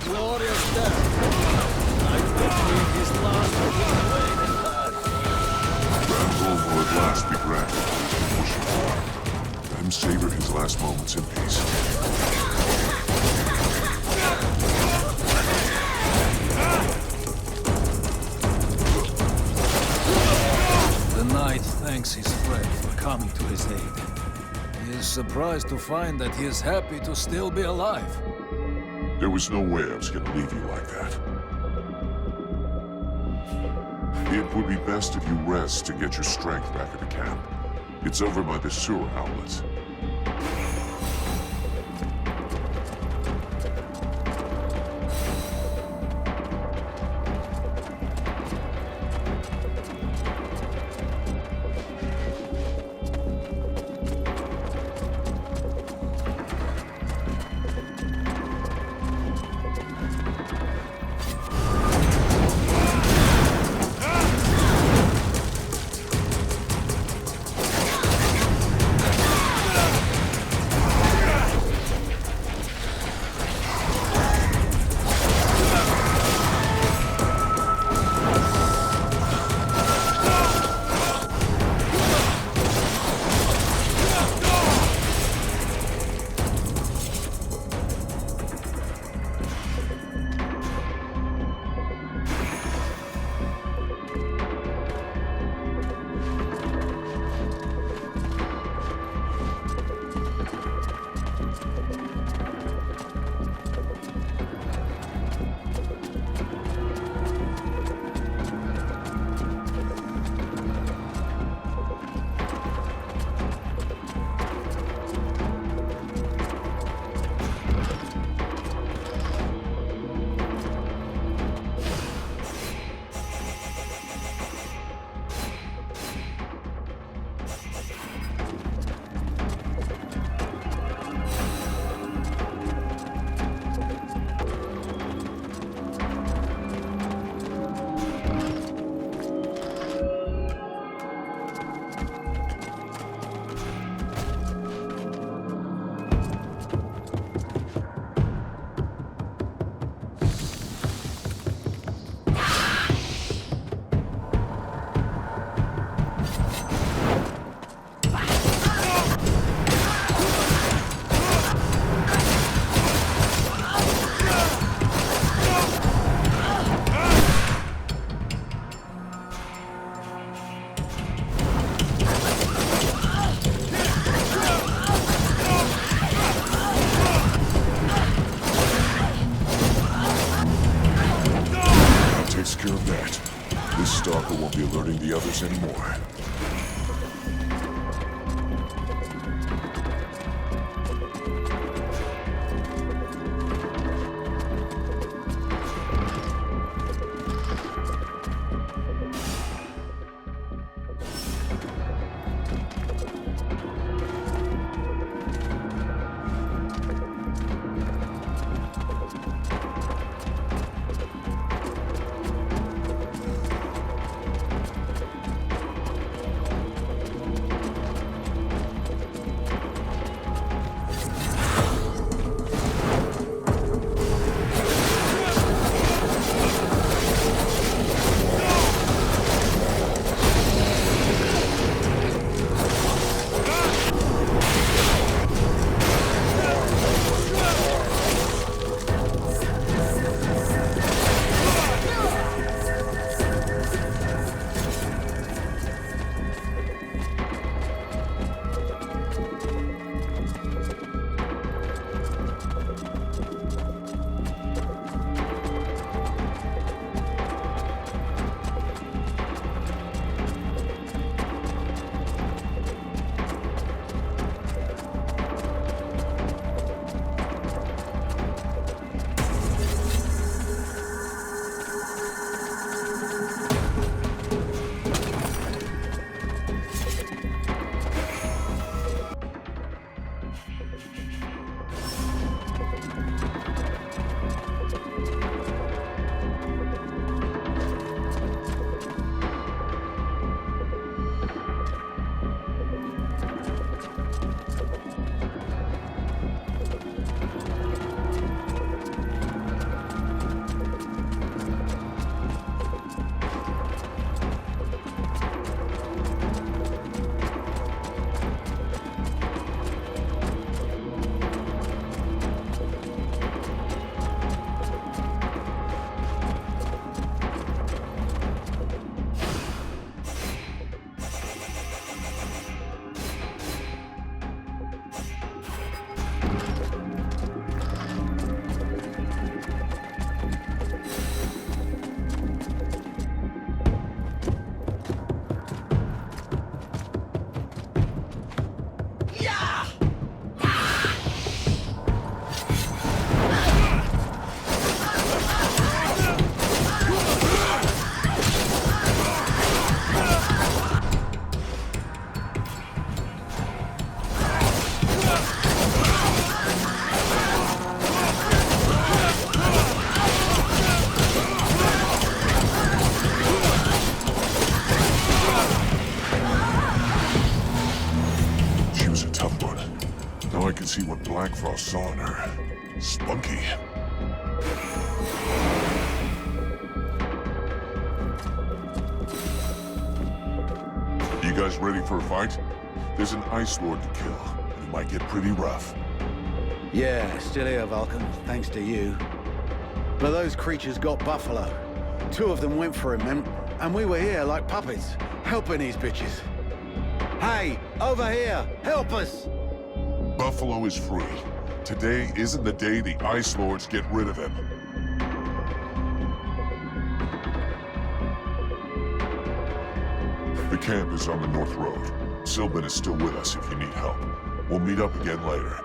glorious death. I believe his last will Grand home will at last be granted. Pushing forward. Let him savor his last moments in peace. The knight thanks his friend for coming to his aid. He is surprised to find that he is happy to still be alive. There was no way I was going to leave you like that. It would be best if you rest to get your strength back at the camp. It's over by the sewer outlets. Secure that. This stalker won't be alerting the others anymore. Black Frost saw in her. Spunky. You guys ready for a fight? There's an Ice Lord to kill, and it might get pretty rough. Yeah, still here, Vulcan, thanks to you. But those creatures got Buffalo. 2 of them went for him, and we were here like puppets, helping these bitches. Hey, over here, help us! Buffalo is free. Today isn't the day the Ice Lords get rid of him. The camp is on the North Road. Sylvan is still with us if you need help. We'll meet up again later.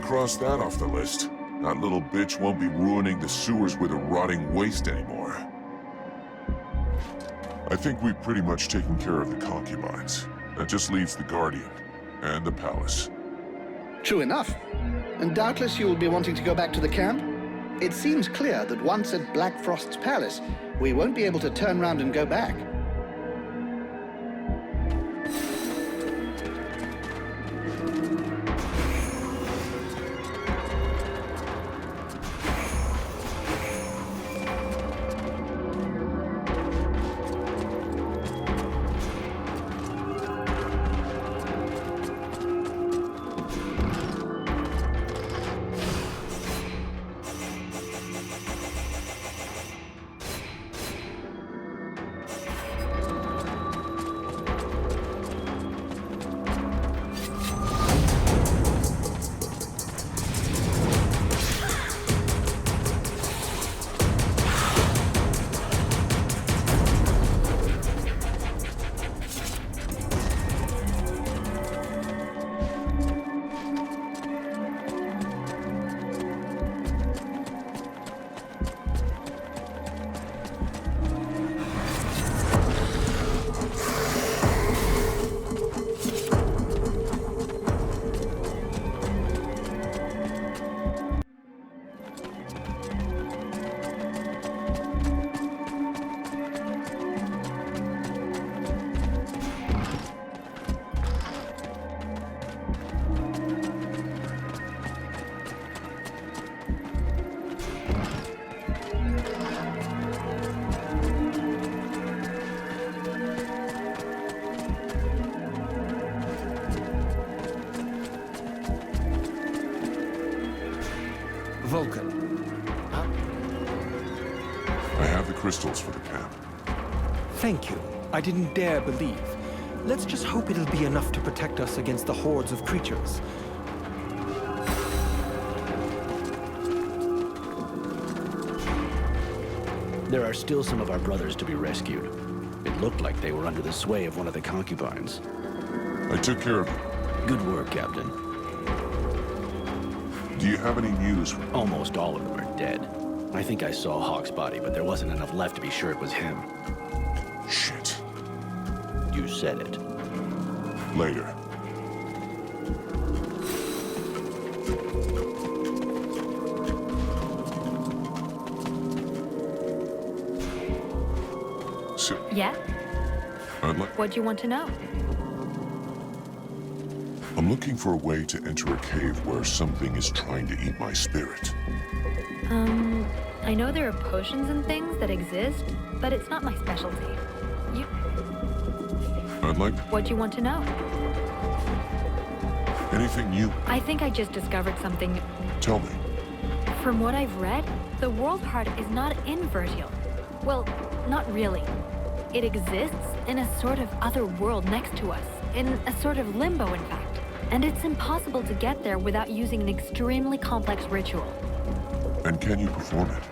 Cross that off the list. That little bitch won't be ruining the sewers with a rotting waste anymore. I think we've pretty much taken care of the concubines. That just leaves the Guardian and the palace. True enough. And doubtless you will be wanting to go back to the camp? It seems clear that once at Black Frost's palace, we won't be able to turn round and go back. Vulcan. I have the crystals for the camp. Thank you. I didn't dare believe. Let's just hope it'll be enough to protect us against the hordes of creatures. There are still some of our brothers to be rescued. It looked like they were under the sway of one of the concubines. I took care of it. Good work, Captain. Do you have any news? Almost all of them are dead. I think I saw Hawk's body, but there wasn't enough left to be sure it was him. Shit. You said it. Later. So, Yeah? What do you want to know? I'm looking for a way to enter a cave where something is trying to eat my spirit. I know there are potions and things that exist, but it's not my specialty. What do you want to know? Anything new? I think I just discovered something. Tell me. From what I've read, the world heart is not in Vertial. Well, not really. It exists in a sort of other world next to us, in a sort of limbo, in fact. And it's impossible to get there without using an extremely complex ritual. And can you perform it?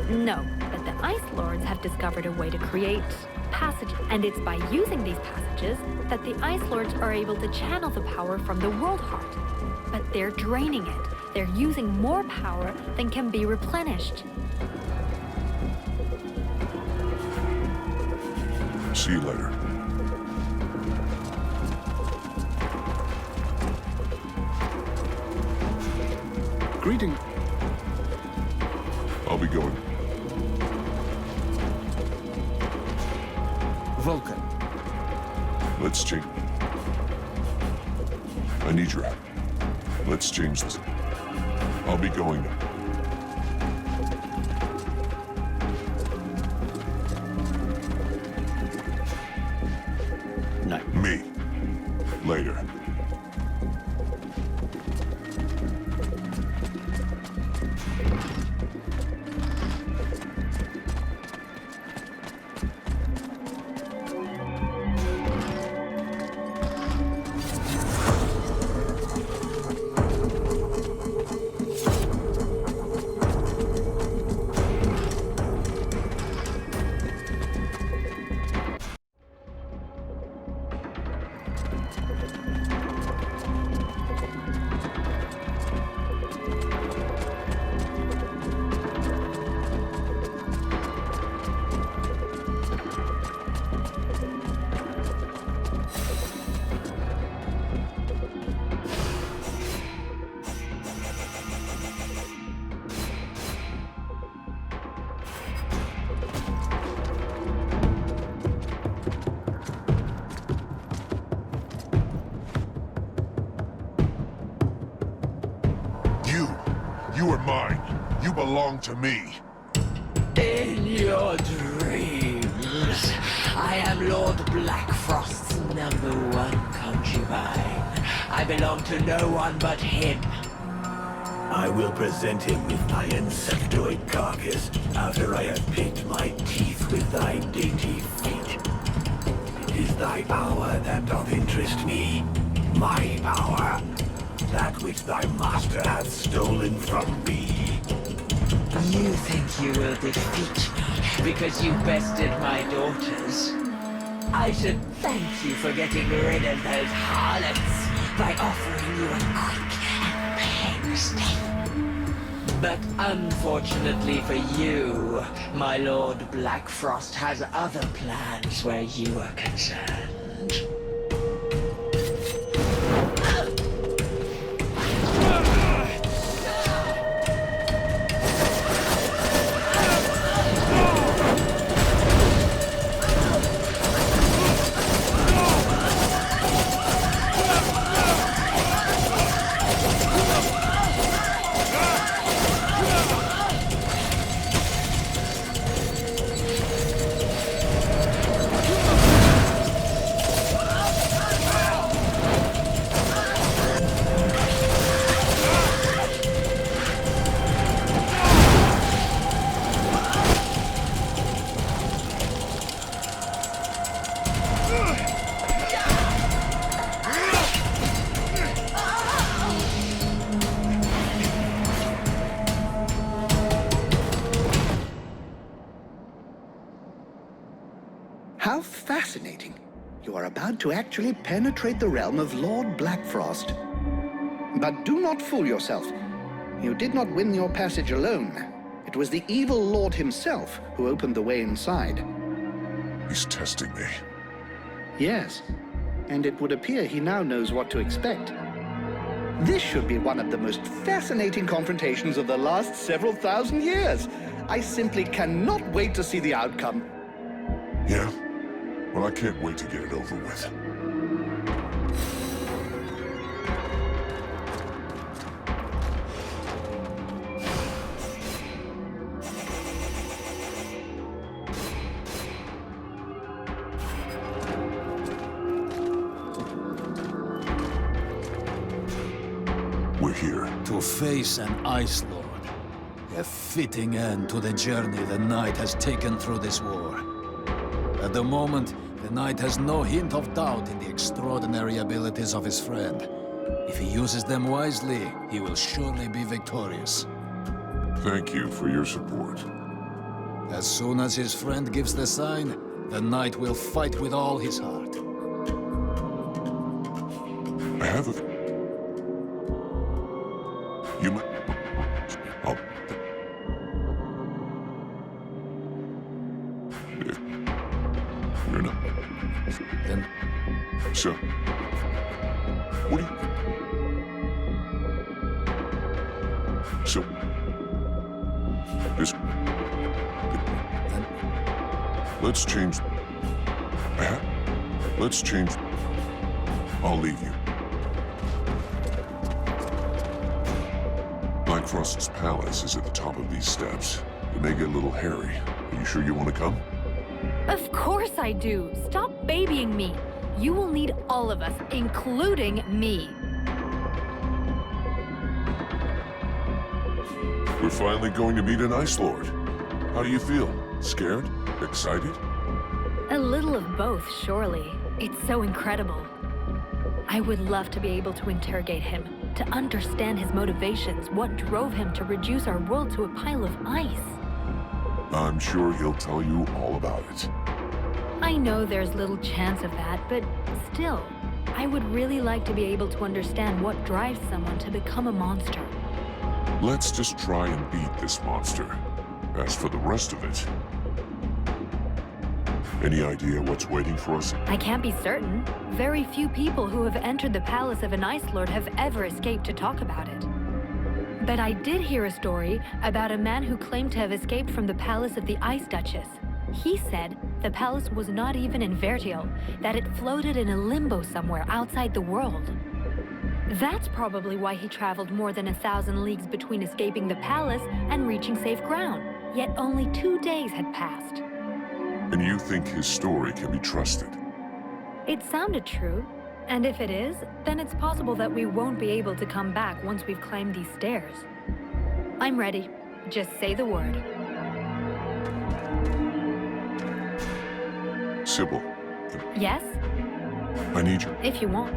No, but the Ice Lords have discovered a way to create passages, and it's by using these passages that the Ice Lords are able to channel the power from the World Heart. But they're draining it. They're using more power than can be replenished. See you later. Greeting. I'll be going. Vulcan. Let's change. I need your help. Let's change this. I'll be going. Night. Me. Later. You are mine. You belong to me. In your dreams, I am Lord Blackfrost's #1 concubine. I belong to no one but him. I will present him with thy insectoid carcass after I have picked my teeth with thy dainty feet. It is thy power that doth interest me, my power, that which thy master hath stolen from me. You think you will defeat me because you bested my daughters? I should thank you for getting rid of those harlots by offering you a quick and painless death. But unfortunately for you, my Lord Blackfrost has other plans where you are concerned. You are about to actually penetrate the realm of Lord Blackfrost. But do not fool yourself. You did not win your passage alone. It was the evil Lord himself who opened the way inside. He's testing me. Yes, and it would appear he now knows what to expect. This should be one of the most fascinating confrontations of the last several thousand years. I simply cannot wait to see the outcome. Yeah? Well, I can't wait to get it over with. We're here. To face an Ice Lord. A fitting end to the journey the Knight has taken through this war. At the moment, the Knight has no hint of doubt in the extraordinary abilities of his friend. If he uses them wisely, he will surely be victorious. Thank you for your support. As soon as his friend gives the sign, the Knight will fight with all his heart. I have a... You might... Oh. You're not... Then So... What do you... So... This... then Let's change... Let's change... I'll leave you. Blackfrost's palace is at the top of these steps. It may get a little hairy. Are you sure you want to come? Of course I do. Stop babying me. You will need all of us, including me. We're finally going to meet an Ice Lord. How do you feel? Scared? Excited? A little of both, surely. It's so incredible. I would love to be able to interrogate him, to understand his motivations, what drove him to reduce our world to a pile of ice. I'm sure he'll tell you all about it. I know there's little chance of that, but still, I would really like to be able to understand what drives someone to become a monster. Let's just try and beat this monster. As for the rest of it... Any idea what's waiting for us? I can't be certain. Very few people who have entered the palace of an Ice Lord have ever escaped to talk about it. But I did hear a story about a man who claimed to have escaped from the palace of the Ice Duchess. He said the palace was not even in Vertial, that it floated in a limbo somewhere outside the world. That's probably why he traveled more than 1,000 leagues between escaping the palace and reaching safe ground. Yet only 2 days had passed. And you think his story can be trusted? It sounded true. And if it is, then it's possible that we won't be able to come back once we've climbed these stairs. I'm ready. Just say the word. Sybil, Yes? I need you. If you want.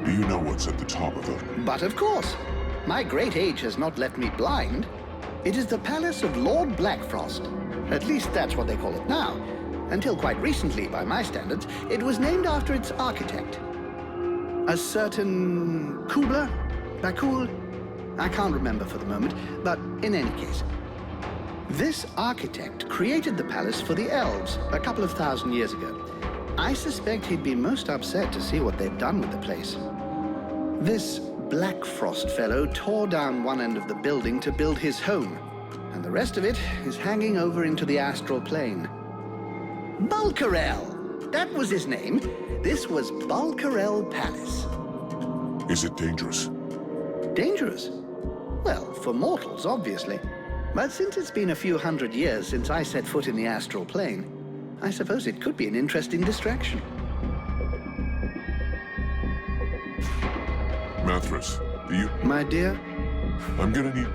Do you know what's at the top of the... But of course, my great age has not left me blind. It is the palace of Lord Blackfrost. At least that's what they call it now. Until quite recently, by my standards, it was named after its architect. A certain Kubler? Bakul? I can't remember for the moment, but in any case. This architect created the palace for the elves a couple of thousand years ago. I suspect he'd be most upset to see what they've done with the place. This Blackfrost fellow tore down one end of the building to build his home, and the rest of it is hanging over into the astral plane. Bulkarel! That was his name. This was Bulkarel Palace. Is it dangerous? Dangerous? Well, for mortals, obviously. But since it's been a few hundred years since I set foot in the astral plane, I suppose it could be an interesting distraction. Mathras, do you... My dear? I'm gonna need...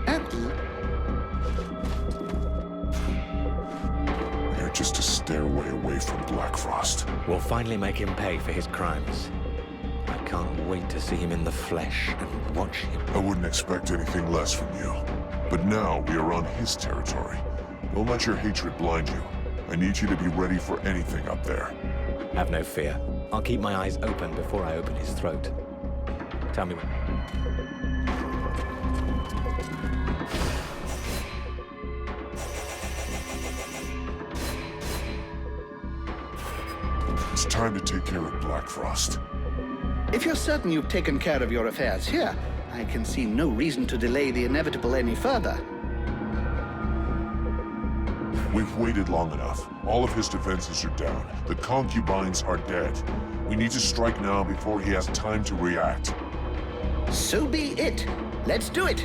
You're just a stairway away from Blackfrost. We'll finally make him pay for his crimes. I can't wait to see him in the flesh and watch him. I wouldn't expect anything less from you. But now we are on his territory. Don't let your hatred blind you. I need you to be ready for anything up there. Have no fear. I'll keep my eyes open before I open his throat. Tell me when. It's time to take care of Black Frost. If you're certain you've taken care of your affairs here, I can see no reason to delay the inevitable any further. We've waited long enough. All of his defenses are down. The Concubines are dead. We need to strike now before he has time to react. So be it. Let's do it.